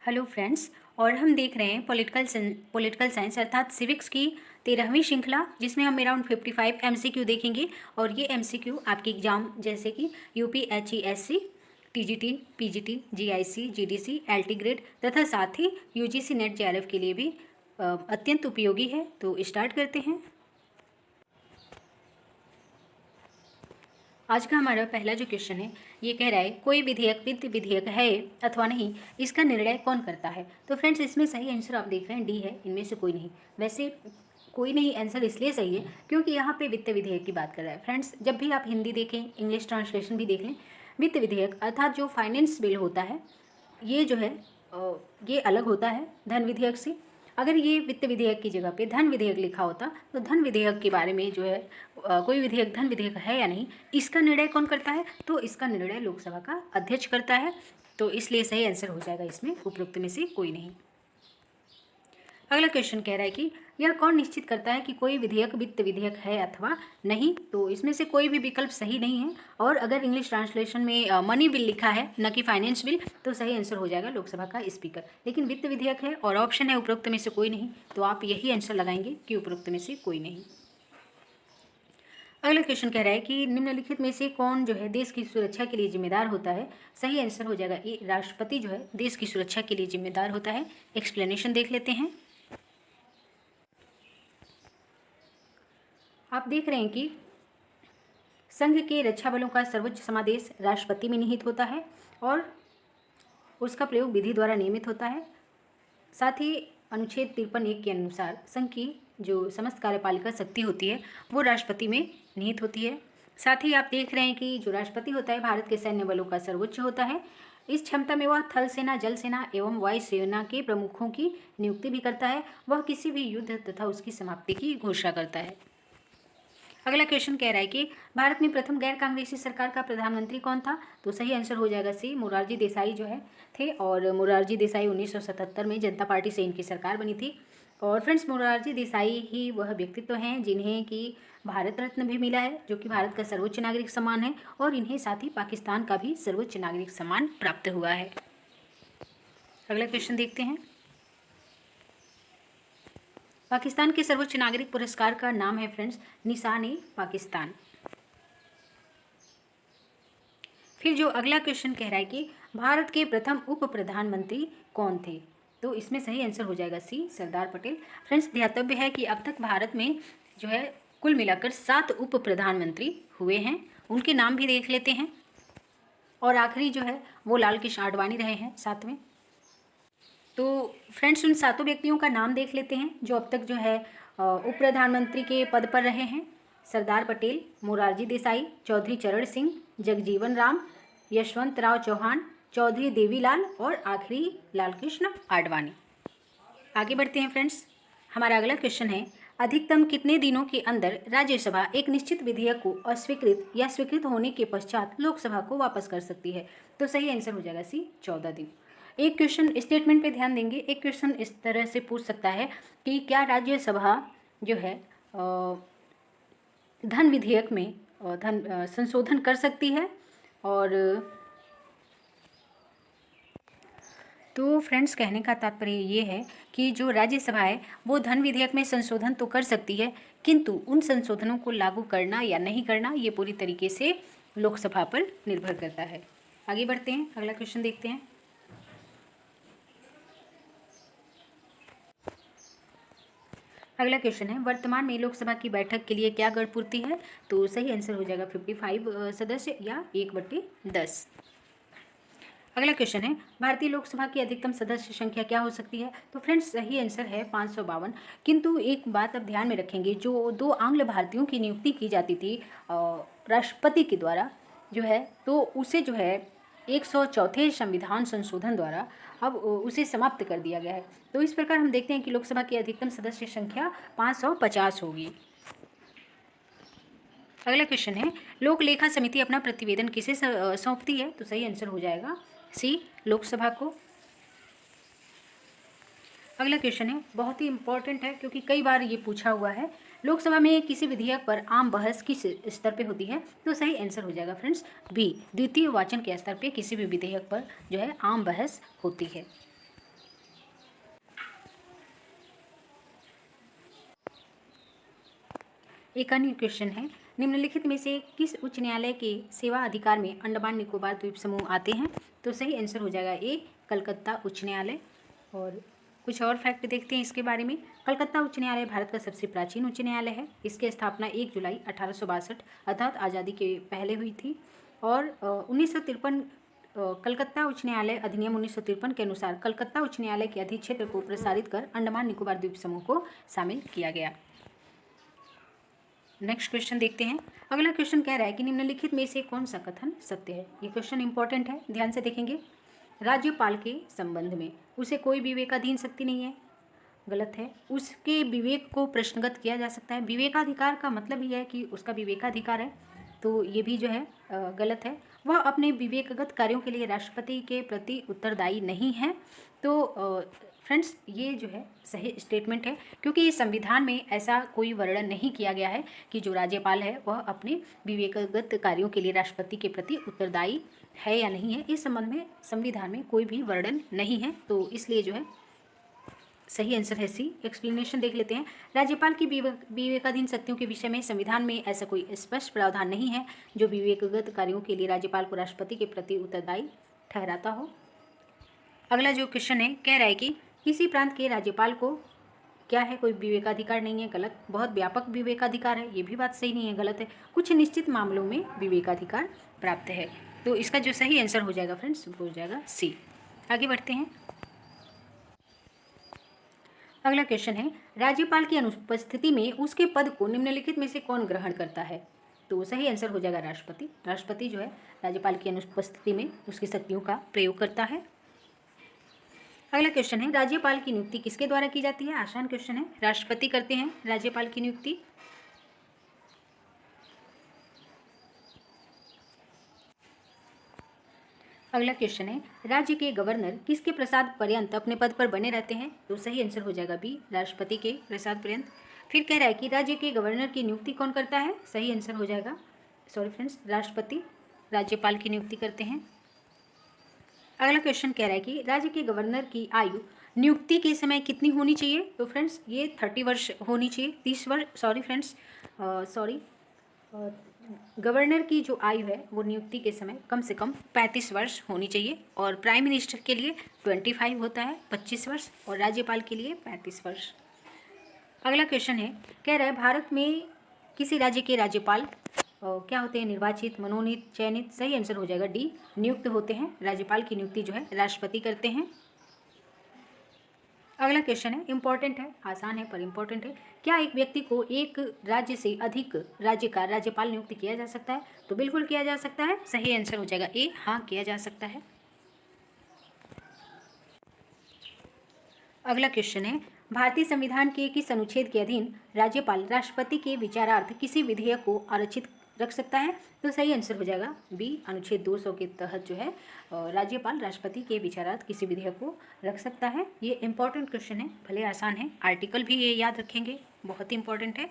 Hello friends. और हम देख रहे हैं पॉलिटिकल साइंस अर्थात सिविक्स की 13वीं श्रृंखला, जिसमें हम अराउंड 55 एमसीक्यू देखेंगे। और ये एमसीक्यू आपके एग्जाम जैसे कि UPHESC, TGT, PGT, GIC, GDC, LT grade तथा साथ ही यूजीसी नेट जेआरएफ के लिए भी अत्यंत उपयोगी है। तो स्टार्ट करते हैं। आज का हमारा पहला जो क्वेश्चन है, ये कह रहा है कोई विधेयक वित्त विधेयक है अथवा नहीं, इसका निर्णय कौन करता है। तो फ्रेंड्स, इसमें सही आंसर आप देख रहे हैं डी है, इनमें से कोई नहीं। वैसे कोई नहीं आंसर इसलिए सही है क्योंकि यहाँ पे वित्त विधेयक की बात कर रहा है। फ्रेंड्स, जब भी आप हिंदी देखें, इंग्लिश ट्रांसलेशन भी देख लें, वित्त विधेयक अर्थात जो फाइनेंस बिल होता है, ये जो है ये अलग होता है धन विधेयक से। अगर ये वित्त विधेयक की जगह पे धन विधेयक लिखा होता तो धन विधेयक के बारे में जो है कोई विधेयक धन विधेयक है या नहीं, इसका निर्णय कौन करता है, तो इसका निर्णय लोकसभा का अध्यक्ष करता है। तो इसलिए सही आंसर हो जाएगा इसमें उपरोक्त में से कोई नहीं। अगला क्वेश्चन कह रहा है कि यह कौन निश्चित करता है कि कोई विधेयक वित्त विधेयक है अथवा नहीं। तो इसमें से कोई भी विकल्प सही नहीं है। और अगर इंग्लिश ट्रांसलेशन में मनी बिल लिखा है न कि फाइनेंस बिल, तो सही आंसर हो जाएगा लोकसभा का स्पीकर। लेकिन वित्त विधेयक है और ऑप्शन है उपरोक्त में से कोई नहीं, तो आप यही आंसर लगाएंगे कि उपरोक्त में से कोई नहीं। अगला क्वेश्चन कह रहा है कि निम्नलिखित में से कौन जो है देश की सुरक्षा के लिए जिम्मेदार होता है। सही आंसर हो जाएगा ये, राष्ट्रपति जो है देश की सुरक्षा के लिए जिम्मेदार होता है। एक्सप्लेनेशन देख लेते हैं। आप देख रहे हैं कि संघ के रक्षा बलों का सर्वोच्च समादेश राष्ट्रपति में निहित होता है और उसका प्रयोग विधि द्वारा नियमित होता है। साथ ही अनुच्छेद 53(1) के अनुसार संघ की जो समस्त कार्यपालिका शक्ति होती है वो राष्ट्रपति में निहित होती है। साथ ही आप देख रहे हैं कि जो राष्ट्रपति होता है भारत के सैन्य बलों का सर्वोच्च होता है। इस क्षमता में वह थल सेना, जल सेना एवं वायु सेना के प्रमुखों की नियुक्ति भी करता है। वह किसी भी युद्ध तथा उसकी समाप्ति की घोषणा करता है। अगला क्वेश्चन कह रहा है कि भारत में प्रथम गैर कांग्रेसी सरकार का प्रधानमंत्री कौन था। तो सही आंसर हो जाएगा सी, मोरारजी देसाई जो है थे। और मोरारजी देसाई 1977 में जनता पार्टी से इनकी सरकार बनी थी। और फ्रेंड्स, मोरारजी देसाई ही वह व्यक्तित्व हैं जिन्हें कि भारत रत्न भी मिला है, जो कि भारत का सर्वोच्च नागरिक सम्मान है। और इन्हें साथ ही पाकिस्तान का भी सर्वोच्च नागरिक सम्मान प्राप्त हुआ है। अगला क्वेश्चन देखते हैं। पाकिस्तान के सर्वोच्च नागरिक पुरस्कार का नाम है फ्रेंड्स निशान-ए-पाकिस्तान। फिर जो अगला क्वेश्चन कह रहा है कि भारत के प्रथम उप प्रधानमंत्री कौन थे। तो इसमें सही आंसर हो जाएगा सी, सरदार पटेल। फ्रेंड्स, ध्यातव्य है कि अब तक भारत में जो है कुल मिलाकर 7 उप प्रधानमंत्री हुए हैं। उनके नाम भी देख लेते हैं। और आखिरी जो है वो लाल कृष्ण आडवाणी रहे हैं 7वें। तो फ्रेंड्स, उन 7 व्यक्तियों का नाम देख लेते हैं जो अब तक जो है उप प्रधानमंत्री के पद पर रहे हैं। सरदार पटेल, मोरारजी देसाई, चौधरी चरण सिंह, जगजीवन राम, यशवंत राव चौहान, चौधरी देवीलाल और आखिरी लालकृष्ण आडवाणी। आगे बढ़ते हैं फ्रेंड्स। हमारा अगला क्वेश्चन है, अधिकतम कितने दिनों के अंदर राज्यसभा एक निश्चित विधेयक को अस्वीकृत या स्वीकृत होने के पश्चात लोकसभा को वापस कर सकती है। तो सही आंसर हो जाएगा सी, 14 दिन। एक क्वेश्चन स्टेटमेंट पे ध्यान देंगे। एक क्वेश्चन इस तरह से पूछ सकता है कि क्या राज्यसभा जो है धन विधेयक में धन संशोधन कर सकती है। और तो फ्रेंड्स, कहने का तात्पर्य ये है कि जो राज्यसभा है वो धन विधेयक में संशोधन तो कर सकती है, किंतु उन संशोधनों को लागू करना या नहीं करना ये पूरी तरीके से लोकसभा पर निर्भर करता है। आगे बढ़ते हैं, अगला क्वेश्चन देखते हैं। अगला क्वेश्चन है, वर्तमान में लोकसभा की बैठक के लिए क्या गढ़ पूर्ति है। तो सही आंसर हो जाएगा 55 सदस्य या 1/10। अगला क्वेश्चन है, भारतीय लोकसभा की अधिकतम सदस्य संख्या क्या हो सकती है। तो फ्रेंड्स, सही आंसर है 552। किंतु एक बात अब ध्यान में रखेंगे, जो 2 आंग्ल भारतीयों की नियुक्ति की जाती थी राष्ट्रपति के द्वारा जो है, तो उसे जो है 104वें संविधान संशोधन द्वारा अब उसे समाप्त कर दिया गया है। तो इस प्रकार हम देखते हैं कि लोकसभा की अधिकतम सदस्य संख्या 550 होगी। अगला क्वेश्चन है, लोक लेखा समिति अपना प्रतिवेदन किसे सौंपती है। तो सही आंसर हो जाएगा सी, लोकसभा को। अगला क्वेश्चन है, बहुत ही इंपॉर्टेंट है क्योंकि कई बार ये पूछा हुआ है, लोकसभा में किसी विधेयक पर आम बहस किस स्तर पे होती है। तो सही आंसर हो जाएगा फ्रेंड्स बी, द्वितीय वाचन के स्तर पे किसी भी विधेयक पर जो है आम बहस होती है। एक अन्य क्वेश्चन है, निम्नलिखित में से किस उच्च न्यायालय के सेवा अधिकार में अंडमान निकोबार द्वीप समूह आते हैं? तो सही आंसर हो जाएगा ए, कलकत्ता उच्च न्यायालय। और कुछ और फैक्ट देखते हैं इसके बारे में। कलकत्ता उच्च न्यायालय भारत का सबसे प्राचीन उच्च न्यायालय है। इसकी स्थापना 1 जुलाई 1862 अर्थात आज़ादी के पहले हुई थी। और 1953 कलकत्ता उच्च न्यायालय अधिनियम 1953 के अनुसार कलकत्ता उच्च न्यायालय के अधिक्षेत्र को प्रसारित कर अंडमान निकोबार द्वीप समूह को शामिल किया गया। नेक्स्ट क्वेश्चन देखते हैं। अगला क्वेश्चन कह रहा है कि निम्नलिखित में से कौन सा कथन सत्य है? ये क्वेश्चन इंपॉर्टेंट है, ध्यान से देखेंगे। राज्यपाल के संबंध में उसे कोई विवेकाधीन शक्ति नहीं है, गलत है। उसके विवेक को प्रश्नगत किया जा सकता है। विवेकाधिकार का मतलब ही है कि उसका विवेकाधिकार है, तो ये भी जो है गलत है। वह अपने विवेकगत कार्यों के लिए राष्ट्रपति के प्रति उत्तरदायी नहीं है। तो फ्रेंड्स ये जो है सही स्टेटमेंट है, क्योंकि इस संविधान में ऐसा कोई वर्णन नहीं किया गया है कि जो राज्यपाल है वह अपने विवेकगत कार्यों के लिए राष्ट्रपति के प्रति उत्तरदायी है या नहीं है। इस संबंध में संविधान में कोई भी वर्णन नहीं है, तो इसलिए जो है सही आंसर है सी। एक्सप्लेनेशन देख लेते हैं। राज्यपाल की विवेकाधीन शक्तियों के विषय में संविधान में ऐसा कोई स्पष्ट प्रावधान नहीं है जो विवेकगत कार्यों के लिए राज्यपाल को राष्ट्रपति के प्रति उत्तरदायी ठहराता हो। अगला जो क्वेश्चन है कह रहा है कि किसी प्रांत के राज्यपाल को क्या है, कोई विवेकाधिकार नहीं है, गलत। बहुत व्यापक विवेकाधिकार है, ये भी बात सही नहीं है, गलत है। कुछ निश्चित मामलों में विवेकाधिकार प्राप्त है, तो इसका जो सही आंसर हो जाएगा फ्रेंड्स वो हो जाएगा सी। आगे बढ़ते हैं। अगला क्वेश्चन है, राज्यपाल की अनुपस्थिति में उसके पद को निम्नलिखित में से कौन ग्रहण करता है? तो सही आंसर हो जाएगा राष्ट्रपति। राष्ट्रपति जो है राज्यपाल की अनुपस्थिति में उसकी शक्तियों का प्रयोग करता है। अगला क्वेश्चन है, राज्यपाल की नियुक्ति किसके द्वारा की जाती है? आसान क्वेश्चन है, राष्ट्रपति करते हैं राज्यपाल की नियुक्ति। अगला क्वेश्चन है, राज्य के गवर्नर किसके प्रसाद पर्यंत अपने पद पर बने रहते हैं? तो सही आंसर हो जाएगा बी, राष्ट्रपति के प्रसाद पर्यंत। फिर कह रहा है कि राज्य के गवर्नर की नियुक्ति कौन करता है? सही आंसर हो जाएगा सॉरी फ्रेंड्स, राष्ट्रपति राज्यपाल की नियुक्ति करते हैं। अगला क्वेश्चन कह रहा है कि राज्य के गवर्नर की आयु नियुक्ति के समय कितनी होनी चाहिए? तो फ्रेंड्स ये 30 वर्ष होनी चाहिए, 30 वर्ष सॉरी फ्रेंड्स गवर्नर की जो आयु है वो नियुक्ति के समय कम से कम 35 वर्ष होनी चाहिए। और प्राइम मिनिस्टर के लिए 25 होता है, 25 वर्ष, और राज्यपाल के लिए 35 वर्ष। अगला क्वेश्चन है कह रहा है, भारत में किसी राज्य के राज्यपाल क्या होते हैं? निर्वाचित, मनोनीत, चयनित। सही आंसर हो जाएगा डी, नियुक्त होते हैं। राज्यपाल की नियुक्ति जो है राष्ट्रपति करते हैं। अगला क्वेश्चन है, इंपॉर्टेंट है, आसान है पर इंपॉर्टेंट है। क्या एक व्यक्ति को एक राज्य से अधिक राज्य का राज्यपाल नियुक्त किया जा सकता है? तो बिल्कुल किया जा सकता है। सही आंसर हो जाएगा ए, हाँ किया जा सकता है। अगला क्वेश्चन है, भारतीय संविधान के किस अनुच्छेद के अधीन राज्यपाल राष्ट्रपति के विचारार्थ किसी विधेयक को आरक्षित रख सकता है? तो सही आंसर हो जाएगा बी, अनुच्छेद 200 के तहत जो है राज्यपाल राष्ट्रपति के विचारार्थ किसी विधेयक को रख सकता है। ये इंपॉर्टेंट क्वेश्चन है, भले आसान है। आर्टिकल भी ये याद रखेंगे, बहुत ही इंपॉर्टेंट है।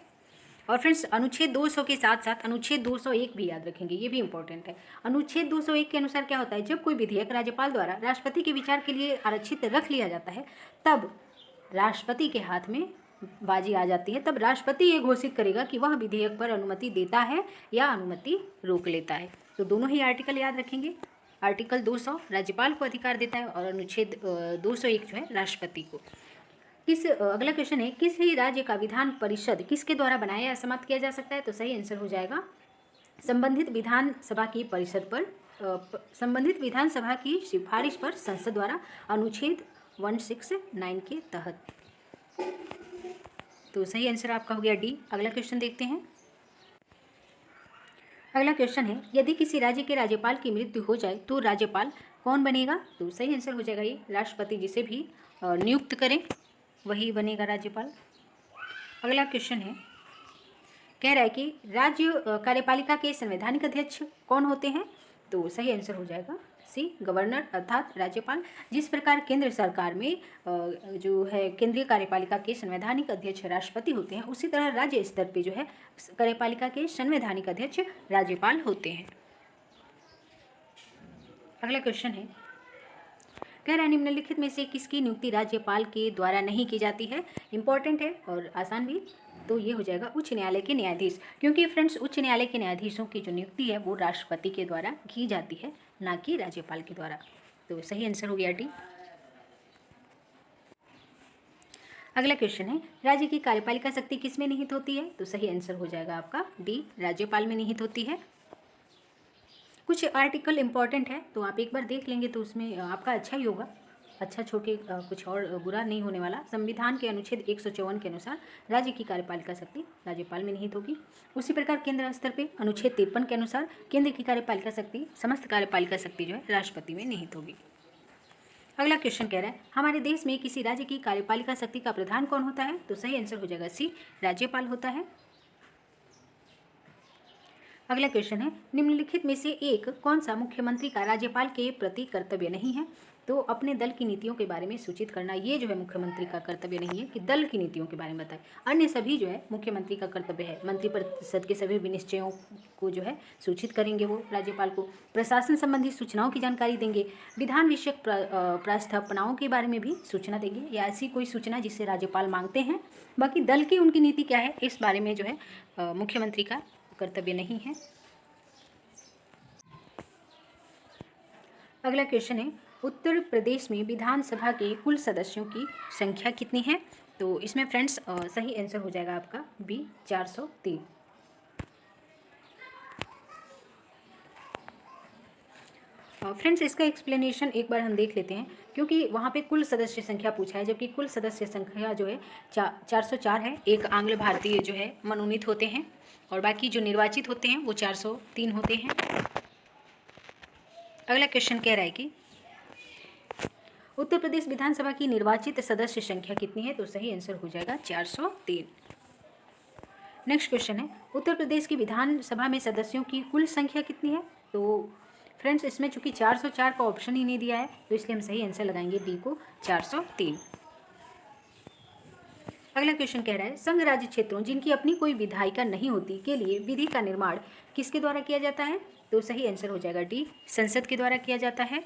और फ्रेंड्स अनुच्छेद 200 के साथ साथ अनुच्छेद 201 भी याद रखेंगे, ये भी इंपॉर्टेंट है। अनुच्छेद 201 के अनुसार क्या होता है, जब कोई विधेयक राज्यपाल द्वारा राष्ट्रपति के विचार के लिए आरक्षित रख लिया जाता है तब राष्ट्रपति के हाथ में बाजी आ जाती है। तब राष्ट्रपति ये घोषित करेगा कि वह विधेयक पर अनुमति देता है या अनुमति रोक लेता है। तो दोनों ही आर्टिकल याद रखेंगे। आर्टिकल 200 राज्यपाल को अधिकार देता है और अनुच्छेद 201 जो है राष्ट्रपति को। अगला क्वेश्चन है, किसी राज्य का विधान परिषद किसके द्वारा बनाया या समाप्त किया जा सकता है? तो सही आंसर हो जाएगा संबंधित विधानसभा की परिषद पर संबंधित विधानसभा की सिफारिश पर संसद द्वारा, अनुच्छेद 169 के तहत। तो सही आंसर आपका हो गया डी। अगला क्वेश्चन देखते हैं। अगला क्वेश्चन है, यदि किसी राज्य के राज्यपाल की मृत्यु हो जाए तो राज्यपाल कौन बनेगा? तो सही आंसर हो जाएगा ये राष्ट्रपति, जिसे भी नियुक्त करें वही बनेगा राज्यपाल। अगला क्वेश्चन है कह रहा है कि राज्य कार्यपालिका के संवैधानिक अध्यक्ष कौन होते हैं? तो सही आंसर हो जाएगा सी, गवर्नर अर्थात राज्यपाल। जिस प्रकार केंद्र सरकार में जो है केंद्रीय कार्यपालिका के संवैधानिक अध्यक्ष राष्ट्रपति होते हैं, उसी तरह राज्य स्तर पे जो है कार्यपालिका के संवैधानिक अध्यक्ष राज्यपाल होते हैं। अगला क्वेश्चन है कह रहा है, निम्नलिखित में से किसकी नियुक्ति राज्यपाल के द्वारा नहीं की जाती है? इंपॉर्टेंट है और आसान भी। तो ये हो जाएगा उच्च न्यायालय के न्यायाधीश, क्योंकि फ्रेंड्स उच्च न्यायालय के न्यायाधीशों की जो नियुक्ति है वो राष्ट्रपति के द्वारा की जाती है, ना कि राज्यपाल के द्वारा। तो सही आंसर हो गया डी। अगला क्वेश्चन है, राज्य की कार्यपालिका शक्ति किसमें निहित होती है? तो सही आंसर हो जाएगा आपका डी, राज्यपाल में निहित होती है। कुछ आर्टिकल इंपॉर्टेंट है तो आप एक बार देख लेंगे तो उसमें आपका अच्छा ही होगा, अच्छा छोड़ के कुछ और बुरा नहीं होने वाला। संविधान के अनुच्छेद 154 के अनुसार राज्य की कार्यपालिका शक्ति राज्यपाल में निहित होगी। उसी प्रकार केंद्र स्तर पे अनुच्छेद 53 के अनुसार केंद्र की कार्यपालिका शक्ति, समस्त कार्यपालिका शक्ति जो है राष्ट्रपति में निहित होगी। अगला क्वेश्चन कह रहा है, हमारे देश में किसी राज्य की कार्यपालिका शक्ति का प्रधान कौन होता है? तो सही आंसर हो जाएगा सी, राज्यपाल होता है। अगला क्वेश्चन है, निम्नलिखित में से एक कौन सा मुख्यमंत्री का राज्यपाल के प्रति कर्तव्य नहीं है? तो अपने दल की नीतियों के बारे में सूचित करना, ये जो है मुख्यमंत्री का कर्तव्य नहीं है कि दल की नीतियों के बारे में बताए। अन्य सभी जो है मुख्यमंत्री का कर्तव्य है। मंत्रिपरिषद के सभी विनिश्चयों को जो है सूचित करेंगे वो राज्यपाल को, प्रशासन संबंधी सूचनाओं की जानकारी देंगे, विधान विषयक प्रस्थापनाओं के बारे में भी सूचना देंगे या ऐसी कोई सूचना जिससे राज्यपाल मांगते हैं। बाकी दल की उनकी नीति क्या है इस बारे में जो है मुख्यमंत्री का कर्तव्य नहीं है। अगला क्वेश्चन है, उत्तर प्रदेश में विधानसभा के कुल सदस्यों की संख्या कितनी है? तो इसमें फ्रेंड्स सही आंसर हो जाएगा आपका बी, 403। फ्रेंड्स इसका एक्सप्लेनेशन एक बार हम देख लेते हैं, क्योंकि वहाँ पे कुल सदस्य संख्या पूछा है, जबकि कुल सदस्य संख्या जो है 404 है। एक आंग्ल भारतीय जो है मनोनीत होते हैं और बाकी जो निर्वाचित होते हैं वो 403 होते हैं। अगला क्वेश्चन कह रहा है कि उत्तर प्रदेश विधानसभा की निर्वाचित सदस्य संख्या कितनी है? तो सही आंसर हो जाएगा 403। नेक्स्ट क्वेश्चन है, उत्तर प्रदेश की विधानसभा में सदस्यों की कुल संख्या कितनी है? तो फ्रेंड्स इसमें चूंकि 404 का ऑप्शन ही नहीं दिया है तो इसलिए हम सही आंसर लगाएंगे डी को, 403। अगला क्वेश्चन कह रहा है, संघ राज्य क्षेत्रों जिनकी अपनी कोई विधायिका नहीं होती के लिए विधि का निर्माण किसके द्वारा किया जाता है? तो सही आंसर हो जाएगा डी, संसद के द्वारा किया जाता है।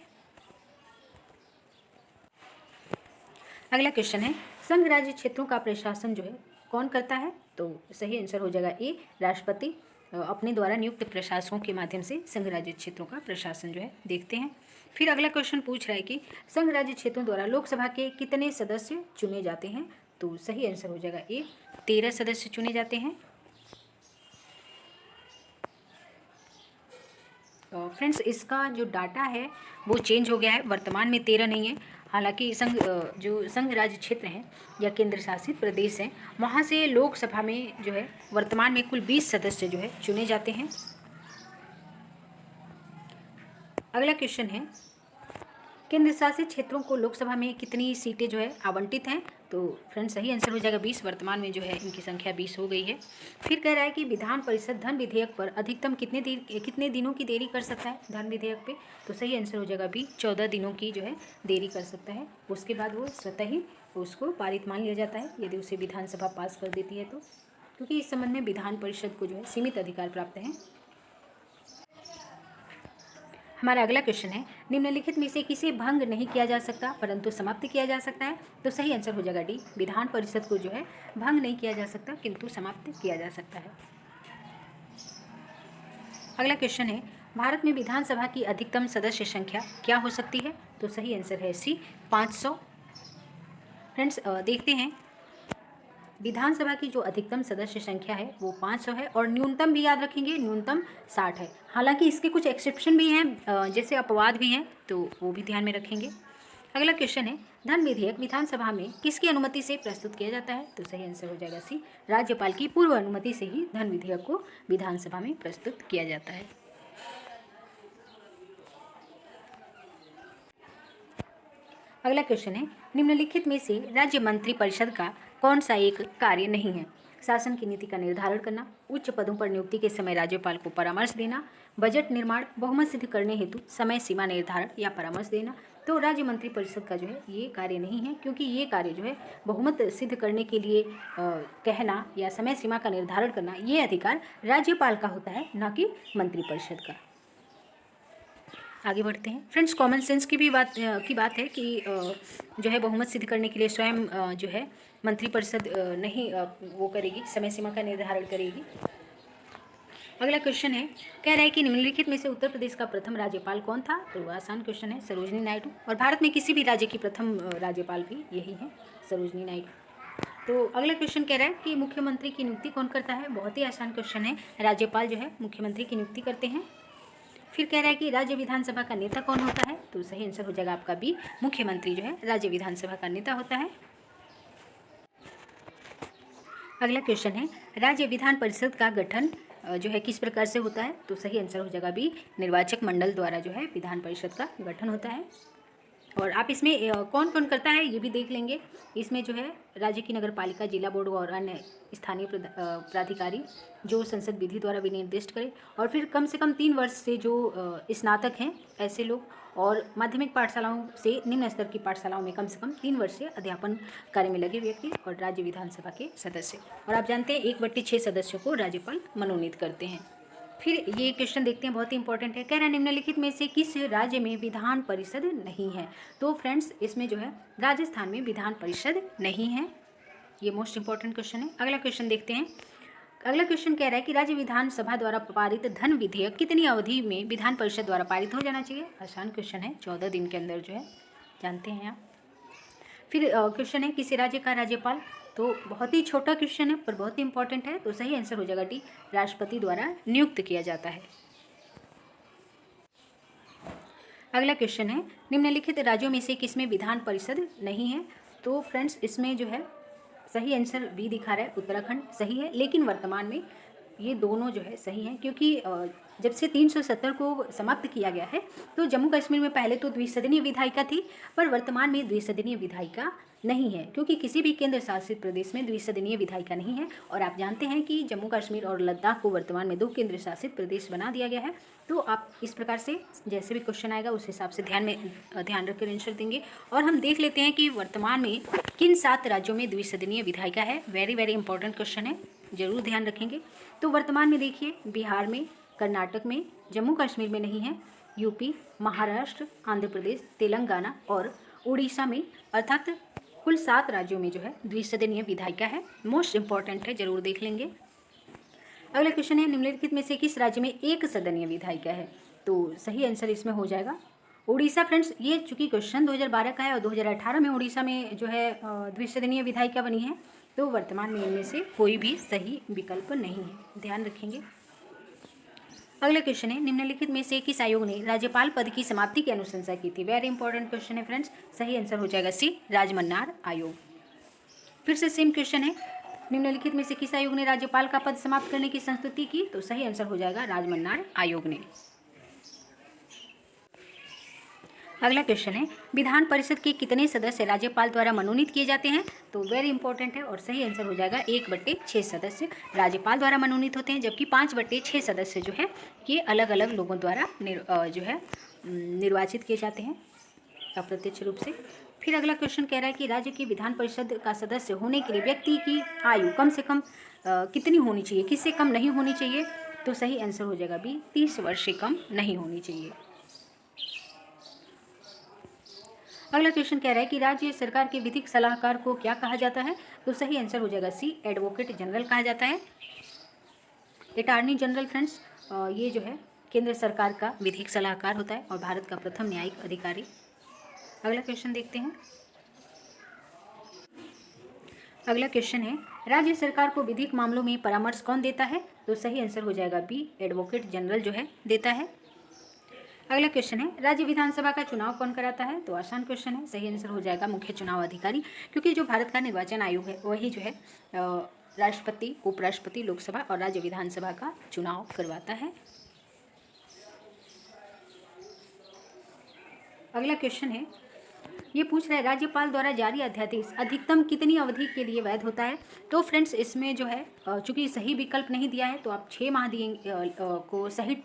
अगला क्वेश्चन है, संघ राज्य क्षेत्रों का प्रशासन जो है कौन करता है? तो सही आंसर हो जाएगा ए, राष्ट्रपति अपने द्वारा नियुक्त प्रशासकों के माध्यम से संघ राज्य क्षेत्रों का प्रशासन जो है देखते हैं। फिर अगला क्वेश्चन पूछ रहा है कि संघ राज्य क्षेत्रों द्वारा लोकसभा के कितने सदस्य चुने जाते हैं? तो सही आंसर हो जाएगा ए, 13 सदस्य चुने जाते हैं। फ्रेंड्स इसका जो डाटा है वो चेंज हो गया है, वर्तमान में 13 नहीं है। हालांकि जो संघ राज्य क्षेत्र हैं या केंद्र शासित प्रदेश हैं वहाँ से लोकसभा में जो है वर्तमान में कुल 20 सदस्य जो है चुने जाते हैं। अगला क्वेश्चन है, केंद्र शासित क्षेत्रों को लोकसभा में कितनी सीटें जो है आवंटित हैं? तो फ्रेंड्स सही आंसर हो जाएगा 20, वर्तमान में जो है इनकी संख्या 20 हो गई है। फिर कह रहा है कि विधान परिषद धन विधेयक पर अधिकतम कितने दिनों की देरी कर सकता है धन विधेयक पे? तो सही आंसर हो जाएगा बी, 14 दिनों की जो है देरी कर सकता है। उसके बाद वो स्वतः ही उसको पारित मान लिया जाता है यदि उसे विधानसभा पास कर देती है तो, क्योंकि इस संबंध में विधान परिषद को जो है सीमित अधिकार प्राप्त हैं। हमारा अगला क्वेश्चन है, निम्नलिखित में से किसे भंग नहीं किया जा सकता परंतु समाप्त किया जा सकता है? तो सही आंसर हो जाएगा डी, विधान परिषद को जो है भंग नहीं किया जा सकता किंतु समाप्त किया जा सकता है। अगला क्वेश्चन है, भारत में विधानसभा की अधिकतम सदस्य संख्या क्या हो सकती है? तो सही आंसर है सी, 500। फ्रेंड्स देखते हैं, विधानसभा की जो अधिकतम सदस्य संख्या है वो 500 है और न्यूनतम भी याद रखेंगे, न्यूनतम 60 है। हालांकि इसके कुछ एक्सेप्शन भी हैं जैसे अपवाद भी हैं तो वो भी ध्यान में रखेंगे। अगला क्वेश्चन है, धन विधेयक विधानसभा में किसकी अनुमति से प्रस्तुत किया जाता है? तो सही आंसर हो जाएगा सी, राज्यपाल की पूर्व अनुमति से ही धन विधेयक को विधानसभा में प्रस्तुत किया जाता है। अगला क्वेश्चन है, निम्नलिखित में से राज्य मंत्री परिषद का कौन सा एक कार्य नहीं है? शासन की नीति का निर्धारण करना, उच्च पदों पर नियुक्ति के समय राज्यपाल को परामर्श देना, बजट निर्माण, बहुमत सिद्ध करने हेतु समय सीमा निर्धारण या परामर्श देना। तो राज्य मंत्री परिषद का जो है ये कार्य नहीं है, क्योंकि ये कार्य जो है बहुमत सिद्ध करने के लिए कहना या समय सीमा का निर्धारण करना, ये अधिकार राज्यपाल का होता है, न कि मंत्रिपरिषद का। आगे बढ़ते हैं फ्रेंड्स। कॉमन सेंस की भी बात है कि जो है बहुमत सिद्ध करने के लिए स्वयं जो है मंत्रिपरिषद नहीं वो करेगी, समय सीमा का निर्धारण करेगी। अगला क्वेश्चन है, कह रहा है कि निम्नलिखित में से उत्तर प्रदेश का प्रथम राज्यपाल कौन था? तो आसान क्वेश्चन है, सरोजनी नायडू। और भारत में किसी भी राज्य की प्रथम राज्यपाल भी यही है, सरोजनी नायडू। तो अगला क्वेश्चन कह रहा है कि मुख्यमंत्री की नियुक्ति कौन करता है? बहुत ही आसान क्वेश्चन है, राज्यपाल जो है मुख्यमंत्री की नियुक्ति करते हैं। फिर कह रहा है कि राज्य विधानसभा का नेता कौन होता है? तो सही आंसर हो जाएगा आपका बी, मुख्यमंत्री जो है राज्य विधानसभा का नेता होता है। अगला क्वेश्चन है, राज्य विधान परिषद का गठन जो है किस प्रकार से होता है? तो सही आंसर हो जाएगा बी, निर्वाचक मंडल द्वारा जो है विधान परिषद का गठन होता है। और आप इसमें कौन कौन करता है ये भी देख लेंगे। इसमें जो है राज्य की नगर पालिका, जिला बोर्ड और अन्य स्थानीय प्राधिकारी जो संसद विधि द्वारा विनिर्दिष्ट करे, और फिर कम से कम 3 वर्ष से जो स्नातक हैं ऐसे लोग, और माध्यमिक पाठशालाओं से निम्न स्तर की पाठशालाओं में कम से कम 3 वर्ष से अध्यापन कार्य में लगे व्यक्ति, और राज्य विधानसभा के सदस्य। और आप जानते हैं 1/6 सदस्यों को राज्यपाल मनोनीत करते हैं। फिर ये क्वेश्चन देखते हैं, बहुत ही इंपॉर्टेंट है। कह रहा है निम्नलिखित में से किस राज्य में विधान परिषद नहीं है? तो फ्रेंड्स इसमें जो है राजस्थान में विधान परिषद नहीं है। ये मोस्ट इंपॉर्टेंट क्वेश्चन है। अगला क्वेश्चन देखते हैं। अगला क्वेश्चन कह रहा है कि राज्य विधानसभा द्वारा पारित धन विधेयक कितनी अवधि में विधान परिषद द्वारा पारित हो जाना चाहिए? आसान क्वेश्चन है, 14 दिन के अंदर जो है, जानते हैं आप। फिर क्वेश्चन है, किसी राज्य का राज्यपाल? तो बहुत ही छोटा क्वेश्चन है पर बहुत ही इंपॉर्टेंट है, तो सही आंसर हो जाएगा डी, राष्ट्रपति द्वारा नियुक्त किया जाता है। अगला क्वेश्चन है, निम्नलिखित राज्यों में से किसमें विधान परिषद नहीं है? तो फ्रेंड्स इसमें जो है सही आंसर बी दिखा रहा है, उत्तराखंड सही है, लेकिन वर्तमान में ये दोनों जो है सही हैं, क्योंकि जब से 370 को समाप्त किया गया है तो जम्मू कश्मीर में पहले तो द्विसदनीय विधायिका थी, पर वर्तमान में द्विसदनीय विधायिका नहीं है, क्योंकि किसी भी केंद्र शासित प्रदेश में द्विसदनीय विधायिका नहीं है। और आप जानते हैं कि जम्मू कश्मीर और लद्दाख को वर्तमान में 2 केंद्र शासित प्रदेश बना दिया गया है। तो आप इस प्रकार से जैसे भी क्वेश्चन आएगा उस हिसाब से ध्यान रखकर आंसर देंगे। और हम देख लेते हैं कि वर्तमान में किन 7 राज्यों में द्विसदनीय विधायिका है। वेरी वेरी इंपॉर्टेंट क्वेश्चन है, जरूर ध्यान रखेंगे। तो वर्तमान में देखिए, बिहार में, कर्नाटक में, जम्मू कश्मीर में नहीं है, यूपी, महाराष्ट्र, आंध्र प्रदेश, तेलंगाना और उड़ीसा में, अर्थात कुल 7 राज्यों में जो है द्विसदनीय विधायिका है। मोस्ट इंपॉर्टेंट है, जरूर देख लेंगे। अगला क्वेश्चन है, निम्नलिखित में से किस राज्य में 1 सदनीय विधायिका है? तो सही आंसर इसमें हो जाएगा उड़ीसा। फ्रेंड्स ये चूंकि क्वेश्चन 2012 का है और 2018 में उड़ीसा में जो है द्विसदनीय विधायिका बनी है, तो वर्तमान में इनमें से कोई भी सही विकल्प नहीं है, ध्यान रखेंगे। अगला क्वेश्चन है, निम्नलिखित में से किस आयोग ने राज्यपाल पद की समाप्ति की अनुशंसा की थी? वेरी इंपॉर्टेंट क्वेश्चन है फ्रेंड्स, सही आंसर हो जाएगा सी, राजमन्नार आयोग। फिर से सेम क्वेश्चन है, निम्नलिखित में से किस आयोग ने राज्यपाल का पद समाप्त करने की संस्तुति की? तो सही आंसर हो जाएगा राजमन्नार आयोग ने। अगला क्वेश्चन है, विधान परिषद के कितने सदस्य राज्यपाल द्वारा मनोनीत किए जाते हैं? तो वेरी इंपॉर्टेंट है और सही आंसर हो जाएगा 1/6 सदस्य राज्यपाल द्वारा मनोनीत होते हैं, जबकि 5/6 सदस्य जो है ये अलग अलग लोगों द्वारा जो है निर्वाचित किए जाते हैं अप्रत्यक्ष रूप से। फिर अगला क्वेश्चन कह रहा है कि राज्य की विधान परिषद का सदस्य होने के लिए व्यक्ति की आयु कम से कम कितनी होनी चाहिए, किससे कम नहीं होनी चाहिए? तो सही आंसर हो जाएगा बी, 30 वर्ष से कम नहीं होनी चाहिए। अगला क्वेश्चन कह रहा है कि राज्य सरकार के विधिक सलाहकार को क्या कहा जाता है? तो सही आंसर हो जाएगा सी, एडवोकेट जनरल कहा जाता है। अटॉर्नी जनरल फ्रेंड्स ये जो है केंद्र सरकार का विधिक सलाहकार होता है और भारत का प्रथम न्यायिक अधिकारी। अगला क्वेश्चन देखते हैं। अगला क्वेश्चन है, राज्य सरकार को विधिक मामलों में परामर्श कौन देता है? तो सही आंसर हो जाएगा बी, एडवोकेट जनरल जो है देता है। अगला क्वेश्चन है, राज्य विधानसभा का चुनाव कौन कराता है? तो आसान क्वेश्चन है, सही आंसर हो जाएगा मुख्य चुनाव अधिकारी, क्योंकि जो भारत का निर्वाचन आयोग है वही जो है राष्ट्रपति, उपराष्ट्रपति, लोकसभा और राज्य विधानसभा का चुनाव करवाता है। अगला क्वेश्चन है, ये पूछ रहा है राज्यपाल द्वारा जारी अध्यादेश अधिकतम कितनी अवधि के लिए वैध होता है? तो फ्रेंड्स इसमें जो है चूंकि सही विकल्प नहीं दिया है तो आप 6 माह दिए को सही